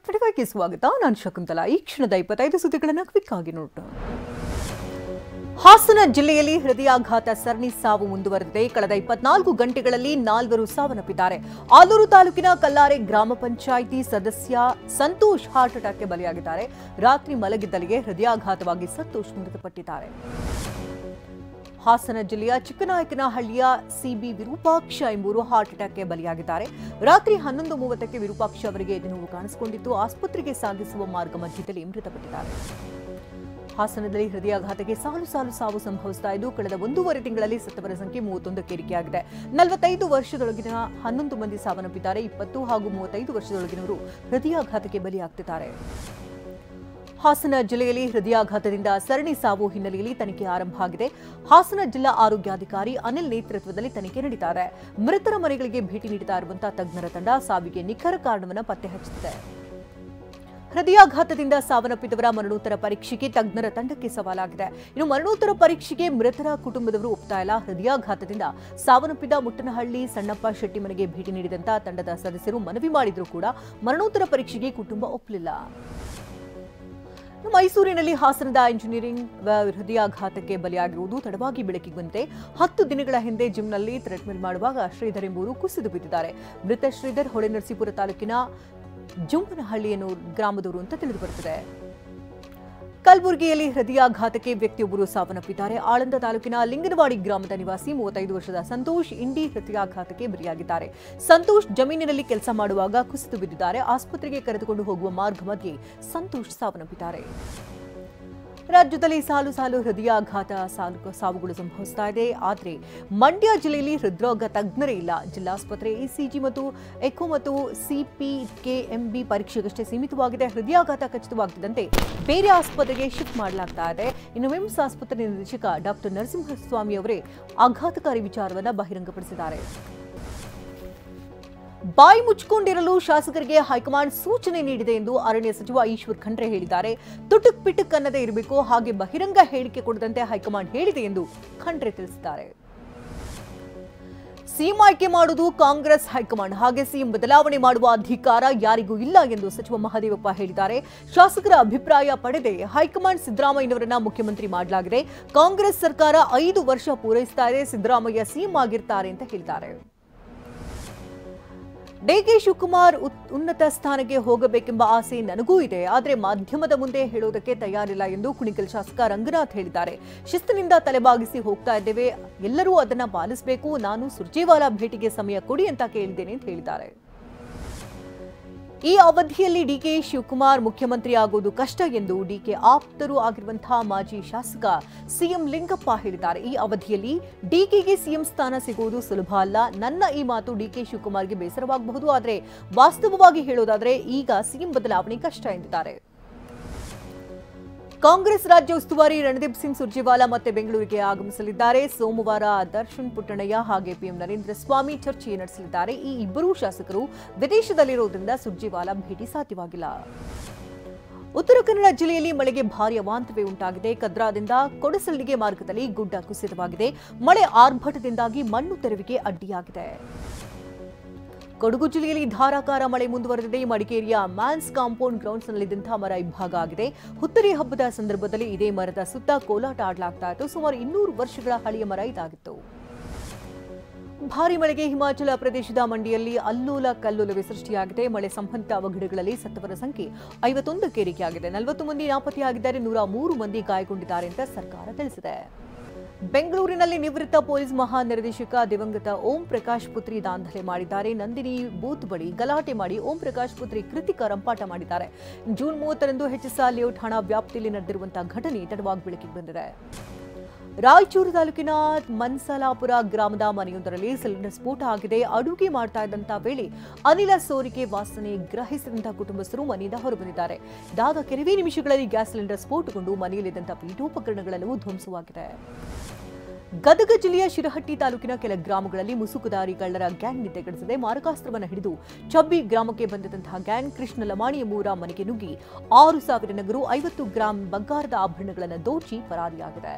25ಕ್ಕೆ ಸ್ವಾಗತ. ನಾನು ಶಕುಂತಲಾ. ಈ ಕ್ಷಣದ 25 ಸುದ್ದಿಗಳನ್ನು ಕ್ವಿಕ್ ಆಗಿ ನೋಡೋಣ. ಹಾಸನ ಜಿಲ್ಲೆಯಲ್ಲಿ ಹೃದಯಾಘಾತ ಸರಣಿ ಸಾವು ಮುಂದುವರೆದಿದೆ. ಕಳೆದ 24 ಗಂಟೆಗಳಲ್ಲಿ 4 ಸಾವನ್ನಪ್ಪಿದ್ದಾರೆ. ಆಲೂರು ತಾಲೂಕಿನ ಕಲ್ಲಾರೆ ಗ್ರಾಮ ಪಂಚಾಯಿತಿ ಸದಸ್ಯ ಸಂತೋಷ್ ಹಾರ್ಟ್ ಅಟ್ಯಾಕ್ಗೆ ಬಲಿಯಾಗಿದ್ದಾರೆ. ರಾತ್ರಿ ಮಲಗಿದ್ದಲ್ಲಿಗೆ ಹೃದಯಾಘಾತವಾಗಿ ಸಂತೋಷ್ ಮೃತಪಟ್ಟಿದ್ದಾರೆ. ಹಾಸನ ಜಿಲ್ಲೆಯ ಚಿಕ್ಕನಾಯಕನಹಳ್ಳಿಯ ಸಿಬಿ ವಿರೂಪಾಕ್ಷ ಎಂಬುವರು ಹಾರ್ಟ್ ಅಟ್ಯಾಕ್ಗೆ ಬಲಿಯಾಗಿದ್ದಾರೆ. ರಾತ್ರಿ 11:30ಕ್ಕೆ ವಿರೂಪಾಕ್ಷ ಅವರಿಗೆ ಎದೆನೋವು ಕಾಣಿಸಿಕೊಂಡಿದ್ದು ಆಸ್ಪತ್ರೆಗೆ ಸಾಗಿಸುವ ಮಾರ್ಗ ಮಧ್ಯದಲ್ಲಿ ಮೃತಪಟ್ಟಿದ್ದಾರೆ. ಹಾಸನದಲ್ಲಿ ಹೃದಯಾಘಾತಕ್ಕೆ ಸಾಲು ಸಾವು ಸಂಭವಿಸ್ತಾ ಇದ್ದು ಕಳೆದ 1.5 ತಿಂಗಳಲ್ಲಿ ಸತ್ತವರ ಸಂಖ್ಯೆ 31ಕ್ಕೆ ಏರಿಕೆಯಾಗಿದೆ. 45 ವರ್ಷದೊಳಗಿನ 11 ಮಂದಿ ಸಾವನ್ನಪ್ಪಿದ್ದಾರೆ. 20 ಹಾಗೂ 35 ವರ್ಷದೊಳಗಿನವರು ಹೃದಯಾಘಾತಕ್ಕೆ ಬಲಿಯಾಗುತ್ತಿದ್ದಾರೆ. ಹಾಸನ ಜಿಲ್ಲೆಯಲ್ಲಿ ಹೃದಯಾಘಾತದಿಂದ ಸರಣಿ ಸಾವು ಹಿನ್ನೆಲೆಯಲ್ಲಿ ತನಿಖೆ ಆರಂಭ ಆಗಿದೆ. ಹಾಸನ ಜಿಲ್ಲಾ ಆರೋಗ್ಯಾಧಿಕಾರಿ ಅನಿಲ್ ನೇತೃತ್ವದಲ್ಲಿ ತನಿಖೆ ನಡೀತಾ ಇದೆ. ಮೃತರ ಮನೆಗಳಿಗೆ ಭೇಟಿ ನೀಡುತ್ತಾ ಇರುವಂತಹ ತಜ್ಞರ ತಂಡ ಸಾವಿಗೆ ನಿಖರ ಕಾರಣವನ್ನು ಪತ್ತೆ ಹಚ್ಚುತ್ತಿದೆ. ಹೃದಯಾಘಾತದಿಂದ ಸಾವನ್ನಪ್ಪಿದವರ ಮರಣೋತ್ತರ ಪರೀಕ್ಷೆಗೆ ತಜ್ಞರ ತಂಡಕ್ಕೆ ಸವಾಲಾಗಿದೆ. ಇನ್ನು ಮರಣೋತ್ತರ ಪರೀಕ್ಷೆಗೆ ಮೃತರ ಕುಟುಂಬದವರು ಒಪ್ತಾ ಇಲ್ಲ. ಹೃದಯಾಘಾತದಿಂದ ಸಾವನ್ನಪ್ಪಿದ ಮುಟ್ಟನಹಳ್ಳಿ ಸಣ್ಣಪ್ಪ ಶೆಟ್ಟಿ ಮನೆಗೆ ಭೇಟಿ ನೀಡಿದಂತಹ ತಂಡದ ಸದಸ್ಯರು ಮನವಿ ಮಾಡಿದರೂ ಕೂಡ ಮರಣೋತ್ತರ ಪರೀಕ್ಷೆಗೆ ಕುಟುಂಬ ಒಪ್ಪಲಿಲ್ಲ. ಮೈಸೂರಿನಲ್ಲಿ ಹಾಸನದ ಇಂಜಿನಿಯರಿಂಗ್ ಹೃದಯಾಘಾತಕ್ಕೆ ಬಲಿಯಾಗಿರುವುದು ತಡವಾಗಿ ಬೆಳಕಿಗೆ ಬಂದಿದೆ. 10 ದಿನಗಳ ಹಿಂದೆ ಜಿಮ್ನಲ್ಲಿ ಥ್ರೆಡ್ಮಿಲ್ ಮಾಡುವಾಗ ಶ್ರೀಧರ್ ಎಂಬುವರು ಕುಸಿದು ಬಿದ್ದಿದ್ದಾರೆ. ಮೃತ ಶ್ರೀಧರ್ ಹೊಳೆನರಸೀಪುರ ತಾಲೂಕಿನ ಜುಂಬನಹಳ್ಳಿಯನ್ನು ಗ್ರಾಮದವರು ಅಂತ ತಿಳಿದು ಬರುತ್ತದೆ. ಕಲಬುರಗಿಯಲ್ಲಿ ಹೃದಯಾಘಾತಕ್ಕೆ ವ್ಯಕ್ತಿಯೊಬ್ಬರು ಸಾವನ್ನಪ್ಪಿದ್ದಾರೆ. ಆಳಂದ ತಾಲೂಕಿನ ಲಿಂಗನವಾಡಿ ಗ್ರಾಮದ ನಿವಾಸಿ 35 ವರ್ಷದ ಸಂತೋಷ್ ಇಂಡಿ ಹೃದಯಾಘಾತಕ್ಕೆ ಬಲಿಯಾಗಿದ್ದಾರೆ. ಸಂತೋಷ್ ಜಮೀನಿನಲ್ಲಿ ಕೆಲಸ ಮಾಡುವಾಗ ಕುಸಿದು ಬಿದ್ದಿದ್ದಾರೆ. ಆಸ್ಪತ್ರೆಗೆ ಕರೆದುಕೊಂಡು ಹೋಗುವ ಮಾರ್ಗ ಮಧ್ಯೆ ಸಂತೋಷ್ ಸಾವನ್ನಪ್ಪಿದ್ದಾರೆ. ರಾಜ್ಯದಲ್ಲಿ ಸಾಲು ಹೃದಯಾಘಾತ ಸಾವುಗಳು ಸಂಭವಿಸ್ತಾ ಇದೆ. ಆದರೆ ಮಂಡ್ಯ ಜಿಲ್ಲೆಯಲ್ಲಿ ಹೃದ್ರೋಗ ತಜ್ಞರೇ ಇಲ್ಲ. ಜಿಲ್ಲಾಸ್ಪತ್ರೆ ಇಸಿಜಿ ಮತ್ತು ಎಕೋ ಮತ್ತು ಸಿಪಿಕೆಎಂಬಿ ಪರೀಕ್ಷೆಗಷ್ಟೇ ಸೀಮಿತವಾಗಿದೆ. ಹೃದಯಾಘಾತ ಖಚಿತವಾಗುತ್ತಿದ್ದಂತೆ ಬೇರೆ ಆಸ್ಪತ್ರೆಗೆ ಶಿಫ್ಟ್ ಮಾಡಲಾಗ್ತಾ ಇದೆ. ಇನ್ನು ವಿಮ್ಸ್ ಆಸ್ಪತ್ರೆ ನಿರ್ದೇಶಕ ಡಾಕ್ಟರ್ ನರಸಿಂಹಸ್ವಾಮಿ ಅವರೇ ಆಘಾತಕಾರಿ ವಿಚಾರವನ್ನು ಬಹಿರಂಗಪಡಿಸಿದ್ದಾರೆ. ಬಾಯಿ ಮುಚ್ಚಿಕೊಂಡಿರಲು ಶಾಸಕರಿಗೆ ಹೈಕಮಾಂಡ್ ಸೂಚನೆ ನೀಡಿದೆ ಎಂದು ಅರಣ್ಯ ಸಚಿವ ಈಶ್ವರ್ ಖಂಡ್ರೆ ಹೇಳಿದ್ದಾರೆ. ತುಟುಕ್ ಪಿಟುಕ್ ಅನ್ನದೇ ಇರಬೇಕು, ಹಾಗೆ ಬಹಿರಂಗ ಹೇಳಿಕೆ ಕೊಡದಂತೆ ಹೈಕಮಾಂಡ್ ಹೇಳಿದೆ ಎಂದು ಖಂಡ್ರೆ ತಿಳಿಸಿದ್ದಾರೆ. ಸಿಎಂ ಆಯ್ಕೆ ಮಾಡುವುದು ಕಾಂಗ್ರೆಸ್ ಹೈಕಮಾಂಡ್, ಹಾಗೆ ಸಿಎಂ ಬದಲಾವಣೆ ಮಾಡುವ ಅಧಿಕಾರ ಯಾರಿಗೂ ಇಲ್ಲ ಎಂದು ಸಚಿವ ಮಹದೇವಪ್ಪ ಹೇಳಿದ್ದಾರೆ. ಶಾಸಕರ ಅಭಿಪ್ರಾಯ ಪಡೆದೇ ಹೈಕಮಾಂಡ್ ಸಿದ್ದರಾಮಯ್ಯನವರನ್ನ ಮುಖ್ಯಮಂತ್ರಿ ಮಾಡಲಾಗಿದೆ. ಕಾಂಗ್ರೆಸ್ ಸರ್ಕಾರ 5 ವರ್ಷ ಪೂರೈಸ್ತಾ ಇದೆ. ಸಿದ್ದರಾಮಯ್ಯ ಸಿಎಂ ಆಗಿರ್ತಾರೆ ಅಂತ ಹೇಳಿದ್ದಾರೆ. ಡಿಕೆ ಶಿವಕುಮಾರ್ ಉನ್ನತ ಸ್ಥಾನಕ್ಕೆ ಹೋಗಬೇಕೆಂಬ ಆಸೆ ನನಗೂ ಇದೆ, ಆದರೆ ಮಾಧ್ಯಮದ ಮುಂದೆ ಹೇಳೋದಕ್ಕೆ ತಯಾರಿಲ್ಲ ಎಂದು ಕುಣಿಗಲ್ ಶಾಸಕ ರಂಗನಾಥ್ ಹೇಳಿದ್ದಾರೆ. ಶಿಸ್ತಿನಿಂದ ತಲೆಬಾಗಿಸಿ ಹೋಗ್ತಾ ಇದ್ದೇವೆ, ಎಲ್ಲರೂ ಅದನ್ನ ಪಾಲಿಸಬೇಕು. ನಾನು ಸುರ್ಜೇವಾಲಾ ಭೇಟಿಗೆ ಸಮಯ ಕೊಡಿ ಅಂತ ಕೇಳಿದ್ದೇನೆ ಅಂತ ಹೇಳಿದ್ದಾರೆ. ಈ ಅವಧಿಯಲ್ಲಿ ಡಿಕೆ ಶಿವಕುಮಾರ್ ಮುಖ್ಯಮಂತ್ರಿ ಆಗೋದು ಕಷ್ಟ ಎಂದು ಡಿಕೆ ಆಪ್ತರು ಆಗಿರುವಂತಹ ಮಾಜಿ ಶಾಸಕ ಸಿಎಂ ಲಿಂಗಪ್ಪ ಹೇಳಿದ್ದಾರೆ. ಈ ಅವಧಿಯಲ್ಲಿ ಡಿಕೆಗೆ ಸಿಎಂ ಸ್ಥಾನ ಸಿಗುವುದು ಸುಲಭ ಅಲ್ಲ. ನನ್ನ ಈ ಮಾತು ಡಿಕೆ ಶಿವಕುಮಾರ್ಗೆ ಬೇಸರವಾಗಬಹುದು, ಆದರೆ ವಾಸ್ತವವಾಗಿ ಹೇಳೋದಾದ್ರೆ ಈಗ ಸಿಎಂ ಬದಲಾವಣೆ ಕಷ್ಟ ಎಂದಿದ್ದಾರೆ. ಕಾಂಗ್ರೆಸ್ ರಾಜ್ಯ ಉಸ್ತುವಾರಿ ರಣದೀಪ್ ಸಿಂಗ್ ಸುರ್ಜೇವಾಲಾ ಮತ್ತೆ ಬೆಂಗಳೂರಿಗೆ ಆಗಮಿಸಲಿದ್ದಾರೆ. ಸೋಮವಾರ ದರ್ಶನ್ ಪುಟ್ಟಣಯ್ಯ ಹಾಗೆ ಪಿಎಂ ನರೇಂದ್ರ ಸ್ವಾಮಿ ಚರ್ಚೆ ನಡೆಸಲಿದ್ದಾರೆ. ಈ ಇಬ್ಬರೂ ಶಾಸಕರು ವಿದೇಶದಲ್ಲಿರುವುದರಿಂದ ಸುರ್ಜೇವಾಲಾ ಭೇಟಿ ಸಾಧ್ಯವಾಗಿಲ್ಲ. ಉತ್ತರ ಕನ್ನಡ ಜಿಲ್ಲೆಯಲ್ಲಿ ಮಳೆಗೆ ಭಾರೀ ಅವಾಂತರವೇ ಉಂಟಾಗಿದೆ. ಕದ್ರಾದಿಂದ ಕೊಡಸಳ್ಳಿಗೆ ಮಾರ್ಗದಲ್ಲಿ ಗುಡ್ಡ ಕುಸಿತವಾಗಿದೆ. ಮಳೆ ಆರ್ಭಟದಿಂದಾಗಿ ಮಣ್ಣು ತೆರವಿಗೆ ಅಡ್ಡಿಯಾಗಿದೆ. ಕೊಡಗು ಜಿಲ್ಲೆಯಲ್ಲಿ ಧಾರಾಕಾರ ಮಳೆ ಮುಂದುವರೆದಿದೆ. ಮಡಿಕೇರಿಯ ಮ್ಯಾನ್ಸ್ ಕಾಂಪೌಂಡ್ ಗ್ರೌಂಡ್ಸ್ನಲ್ಲಿದ್ದಂತಹ ಮರ ಇಬ್ಬಾಗ ಆಗಿದೆ. ಹುತ್ತರಿ ಹಬ್ಬದ ಸಂದರ್ಭದಲ್ಲಿ ಇದೇ ಮರದ ಸುತ್ತ ಕೋಲಾಟ ಆಡಲಾಗ್ತಾ ಇತ್ತು. ಸುಮಾರು 200 ವರ್ಷಗಳ ಹಳೆಯ ಮರ ಇದಾಗಿತ್ತು. ಭಾರೀ ಮಳೆಗೆ ಹಿಮಾಚಲ ಪ್ರದೇಶದ ಮಂಡಿಯಲ್ಲಿ ಅಲ್ಲೋಲ ಕಲ್ಲೋಲವೇ ಸೃಷ್ಟಿಯಾಗಿದೆ. ಮಳೆ ಸಂಬಂಧಿತ ಅವಘಡಗಳಲ್ಲಿ ಸತ್ತವರ ಸಂಖ್ಯೆ 51ಕ್ಕೆ ಏರಿಕೆಯಾಗಿದೆ. 40 ಮಂದಿ ನಾಪತ್ತೆಯಾಗಿದ್ದಾರೆ. 103 ಮಂದಿ ಗಾಯಗೊಂಡಿದ್ದಾರೆ ಅಂತ ಸರ್ಕಾರ ತಿಳಿಸಿದೆ. ಬೆಂಗಳೂರಿನಲ್ಲಿ ನಿವೃತ್ತ ಪೊಲೀಸ್ ಮಹಾನಿರ್ದೇಶಕ ದಿವಂಗತ ಓಂ ಪ್ರಕಾಶ್ ಪುತ್ರಿ ದಾಂಧಲೆ ಮಾಡಿದ್ದಾರೆ. ನಂದಿನಿ ಬೂತ್ ಬಳಿ ಗಲಾಟೆ ಮಾಡಿ ಓಂ ಪ್ರಕಾಶ್ ಪುತ್ರಿ ಕೃತಿಕಾ ರಂಪಾಟ ಮಾಡಿದ್ದಾರೆ. ಜೂನ್ 30ರಂದು ಎಚ್ಎಸ್ಆರ್ ಲೇಔಟ್ ಠಾಣಾ ವ್ಯಾಪ್ತಿಯಲ್ಲಿ ನಡೆದಿರುವಂತಹ ಘಟನೆ ತಡವಾಗಿ ಬೆಳಕಿಗೆ ಬಂದಿದೆ. ರಾಯಚೂರು ತಾಲೂಕಿನ ಮನ್ಸಲಾಪುರ ಗ್ರಾಮದ ಮನೆಯೊಂದರಲ್ಲಿ ಸಿಲಿಂಡರ್ ಸ್ಫೋಟ ಆಗಿದೆ. ಅಡುಗೆ ಮಾಡ್ತಾ ಇದ್ದಂತಹ ವೇಳೆ ಅನಿಲ ಸೋರಿಕೆ ವಾಸನೆ ಗ್ರಹಿಸಿದಂತಹ ಕುಟುಂಬಸ್ಥರು ಮನೆಯಿಂದ ಹೊರಬಂದಿದ್ದಾರೆ. ಇದಾದ ಕೆಲವೇ ನಿಮಿಷಗಳಲ್ಲಿ ಗ್ಯಾಸ್ ಸಿಲಿಂಡರ್ ಸ್ಫೋಟಗೊಂಡು ಮನೆಯಲ್ಲಿದ್ದಂತಹ ಪೀಠೋಪಕರಣಗಳೆಲ್ಲವೂ ಧ್ವಂಸವಾಗಿದೆ. ಗದಗ ಜಿಲ್ಲೆಯ ಶಿರಹಟ್ಟಿ ತಾಲೂಕಿನ ಕೆಲ ಗ್ರಾಮಗಳಲ್ಲಿ ಮುಸುಕುದಾರಿ ಕಳ್ಳರ ಗ್ಯಾಂಗ್ ನಿದ್ದೆಗೆಡಿಸಿದೆ. ಮಾರಕಾಸ್ತ್ರವನ್ನು ಹಿಡಿದು ಚಬ್ಬಿ ಗ್ರಾಮಕ್ಕೆ ಬಂದಿದ್ದಂತಹ ಗ್ಯಾಂಗ್ ಕೃಷ್ಣ ಲಮಾಣಿ ಎಂಬುವರ ಮನೆಗೆ ನುಗ್ಗಿ 6,000 ನಗರು 50 ಗ್ರಾಂ ಬಂಗಾರದ ಆಭರಣಗಳನ್ನು ದೋಚಿ ಪರಾರಿಯಾಗಿದೆ.